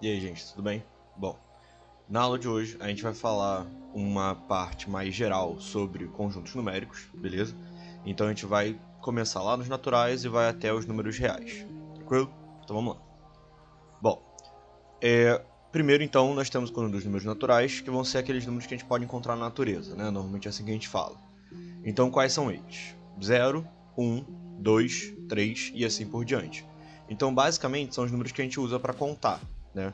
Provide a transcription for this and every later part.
E aí, gente, tudo bem? Bom, na aula de hoje a gente vai falar uma parte mais geral sobre conjuntos numéricos, beleza? Então a gente vai começar lá nos naturais e vai até os números reais, tranquilo? Então vamos lá. Bom, primeiro então nós temos o conjunto dos números naturais, que vão ser aqueles números que a gente pode encontrar na natureza, né? Normalmente é assim que a gente fala. Então quais são eles? 0, 1, 2, 3 e assim por diante. Então basicamente são os números que a gente usa para contar, né?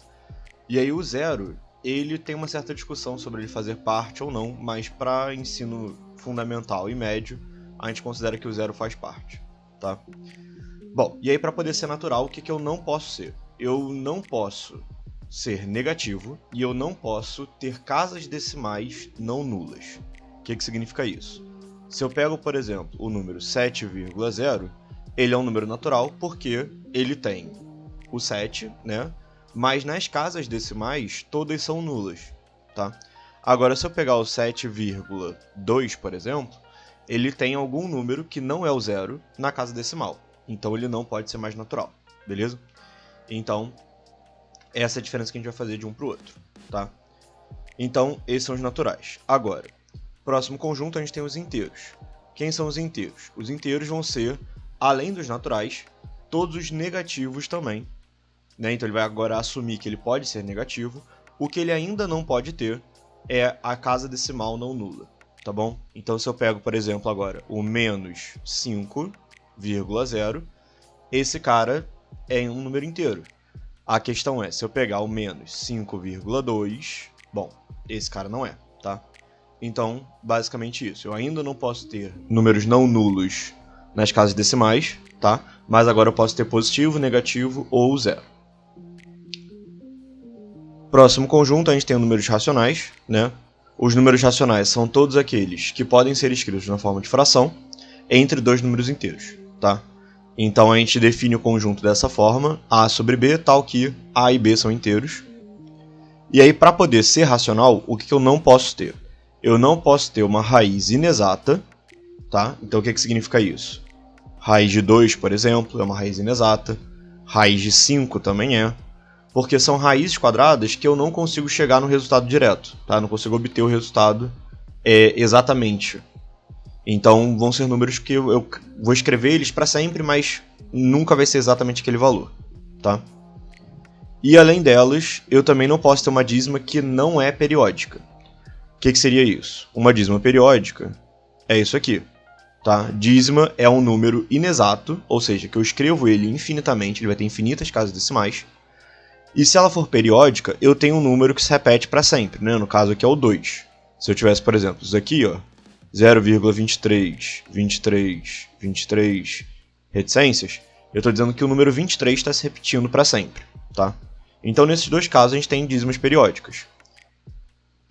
E aí o zero, ele tem uma certa discussão sobre ele fazer parte ou não, mas para ensino fundamental e médio, a gente considera que o zero faz parte, tá? Bom, e aí para poder ser natural, o que eu não posso ser? Eu não posso ser negativo e eu não posso ter casas decimais não nulas. O que significa isso? Se eu pego, por exemplo, o número 7,0, ele é um número natural porque ele tem o 7, né? Mas nas casas decimais, todas são nulas, tá? Agora, se eu pegar o 7,2, por exemplo, ele tem algum número que não é o zero na casa decimal. Então, ele não pode ser mais natural, beleza? Então, essa é a diferença que a gente vai fazer de um para o outro, tá? Então, esses são os naturais. Agora, próximo conjunto, a gente tem os inteiros. Quem são os inteiros? Os inteiros vão ser, além dos naturais, todos os negativos também, né? Então ele vai agora assumir que ele pode ser negativo. O que ele ainda não pode ter é a casa decimal não nula, tá bom? Então se eu pego, por exemplo, agora o menos 5,0, esse cara é um número inteiro. A questão é, se eu pegar o menos 5,2, bom, esse cara não é, tá? Então, basicamente isso. Eu ainda não posso ter números não nulos nas casas decimais, tá? Mas agora eu posso ter positivo, negativo ou zero. Próximo conjunto, a gente tem os números racionais, né? Os números racionais são todos aqueles que podem ser escritos na forma de fração entre dois números inteiros, tá? Então a gente define o conjunto dessa forma, A sobre B, tal que A e B são inteiros. E aí, para poder ser racional, o que eu não posso ter? Eu não posso ter uma raiz inexata, tá? Então o que significa isso? Raiz de 2, por exemplo, é uma raiz inexata. Raiz de 5 também é. Porque são raízes quadradas que eu não consigo chegar no resultado direto, tá? Não consigo obter o resultado exatamente. Então vão ser números que eu vou escrever eles para sempre, mas nunca vai ser exatamente aquele valor, tá? E além delas, eu também não posso ter uma dízima que não é periódica. O que seria isso? Uma dízima periódica é isso aqui, tá? Dízima é um número inexato, ou seja, que eu escrevo ele infinitamente, ele vai ter infinitas casas decimais. E se ela for periódica, eu tenho um número que se repete para sempre, né? No caso aqui é o 2. Se eu tivesse, por exemplo, isso aqui, ó, 0,23, 23, 23 reticências, eu estou dizendo que o número 23 está se repetindo para sempre, tá? Então, nesses dois casos, a gente tem dízimas periódicas.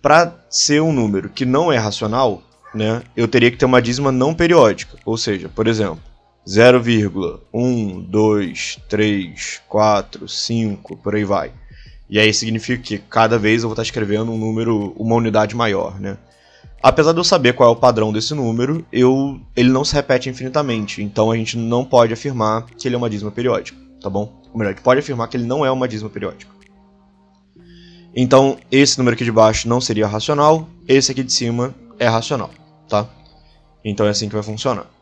Para ser um número que não é racional, né, eu teria que ter uma dízima não periódica, ou seja, por exemplo, 0,1, 2, 3, 4, 5, por aí vai. E aí significa que cada vez eu vou estar escrevendo um número, uma unidade maior, né? Apesar de eu saber qual é o padrão desse número, ele não se repete infinitamente, então a gente não pode afirmar que ele é uma dízima periódica, tá bom? Ou melhor, a gente pode afirmar que ele não é uma dízima periódica. Então, esse número aqui de baixo não seria racional, esse aqui de cima é racional, tá? Então é assim que vai funcionar.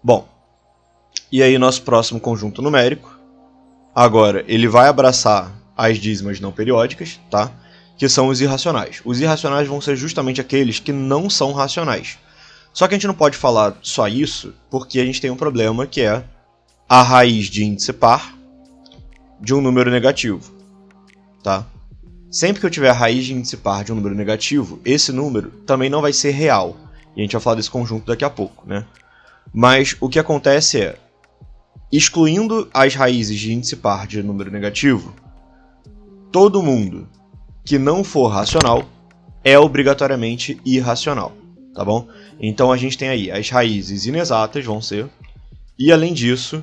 Bom, e aí nosso próximo conjunto numérico, agora ele vai abraçar as dízimas não periódicas, tá? Que são os irracionais. Os irracionais vão ser justamente aqueles que não são racionais. Só que a gente não pode falar só isso, porque a gente tem um problema que é a raiz de índice par de um número negativo, tá? Sempre que eu tiver a raiz de índice par de um número negativo, esse número também não vai ser real. E a gente vai falar desse conjunto daqui a pouco, né? Mas o que acontece é, excluindo as raízes de índice par de número negativo, todo mundo que não for racional é obrigatoriamente irracional, tá bom? Então a gente tem aí as raízes inexatas, vão ser, e além disso,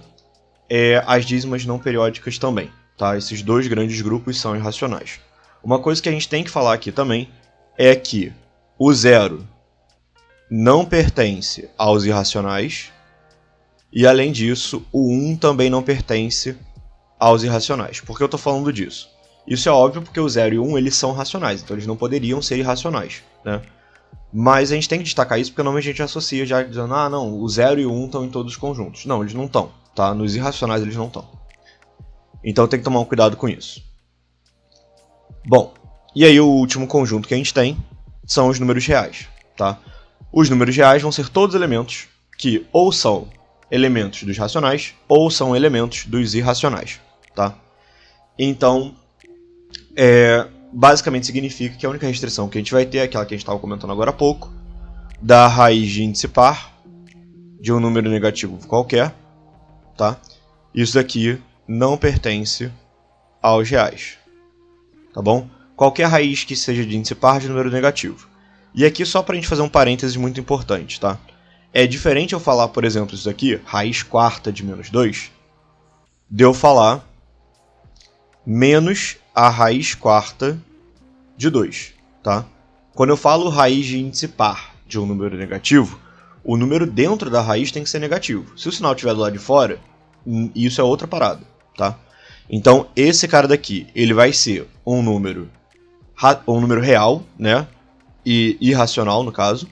as dízimas não periódicas também, tá? Esses dois grandes grupos são irracionais. Uma coisa que a gente tem que falar aqui também é que o zero não pertence aos irracionais, e além disso, o 1 também não pertence aos irracionais. Por que eu estou falando disso? Isso é óbvio porque o 0 e o 1 eles são racionais, então eles não poderiam ser irracionais, né? Mas a gente tem que destacar isso porque normalmente a gente associa já dizendo, ah não, o 0 e o 1 estão em todos os conjuntos. Não, eles não estão, tá? Nos irracionais eles não estão. Então tem que tomar um cuidado com isso. Bom, e aí o último conjunto que a gente tem são os números reais, tá? Os números reais vão ser todos elementos que ou são elementos dos racionais ou são elementos dos irracionais, tá? Então, basicamente significa que a única restrição que a gente vai ter é aquela que a gente estava comentando agora há pouco, da raiz de índice par de um número negativo qualquer, tá? Isso daqui não pertence aos reais, tá bom? Qualquer raiz que seja de índice par de número negativo. E aqui só para a gente fazer um parênteses muito importante, tá? É diferente eu falar, por exemplo, isso daqui, raiz quarta de menos 2, de eu falar menos a raiz quarta de 2, tá? Quando eu falo raiz de índice par de um número negativo, o número dentro da raiz tem que ser negativo. Se o sinal estiver do lado de fora, isso é outra parada, tá? Então, esse cara daqui, ele vai ser um número real, né? E irracional, no caso.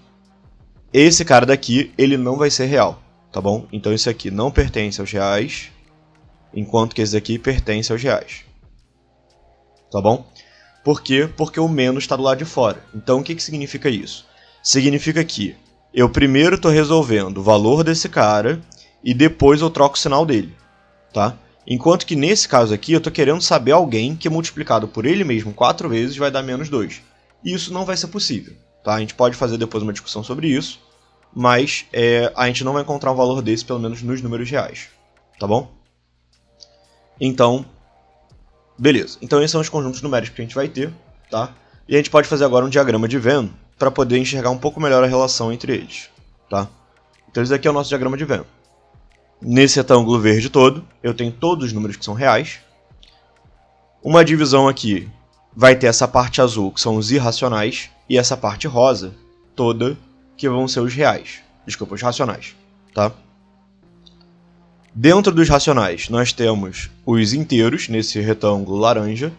Esse cara daqui, ele não vai ser real, tá bom? Então, esse aqui não pertence aos reais, enquanto que esse daqui pertence aos reais. Tá bom? Por quê? Porque o menos está do lado de fora. Então, o que significa isso? Significa que eu primeiro estou resolvendo o valor desse cara e depois eu troco o sinal dele, tá? Enquanto que nesse caso aqui eu estou querendo saber alguém que multiplicado por ele mesmo 4 vezes vai dar menos 2. E isso não vai ser possível, tá? A gente pode fazer depois uma discussão sobre isso, mas a gente não vai encontrar um valor desse, pelo menos nos números reais, tá bom? Então, beleza. Então esses são os conjuntos numéricos que a gente vai ter, tá? E a gente pode fazer agora um diagrama de Venn para poder enxergar um pouco melhor a relação entre eles, tá? Então esse aqui é o nosso diagrama de Venn. Nesse retângulo verde todo, eu tenho todos os números que são reais. Uma divisão aqui vai ter essa parte azul, que são os irracionais, e essa parte rosa toda, que vão ser os reais. Desculpa, os racionais, tá? Dentro dos racionais, nós temos os inteiros, nesse retângulo laranja.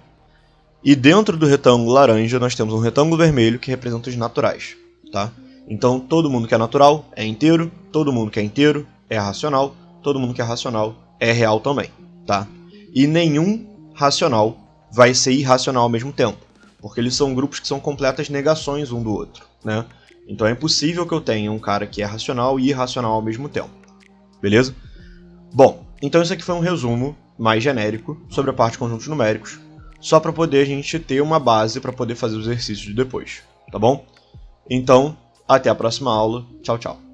E dentro do retângulo laranja, nós temos um retângulo vermelho, que representa os naturais, tá? Então, todo mundo que é natural é inteiro, todo mundo que é inteiro é racional, todo mundo que é racional é real também, tá? E nenhum racional vai ser irracional ao mesmo tempo, porque eles são grupos que são completas negações um do outro, né? Então é impossível que eu tenha um cara que é racional e irracional ao mesmo tempo, beleza? Bom, então isso aqui foi um resumo mais genérico sobre a parte de conjuntos numéricos, só para poder a gente ter uma base para poder fazer os exercícios de depois, tá bom? Então, até a próxima aula. Tchau, tchau.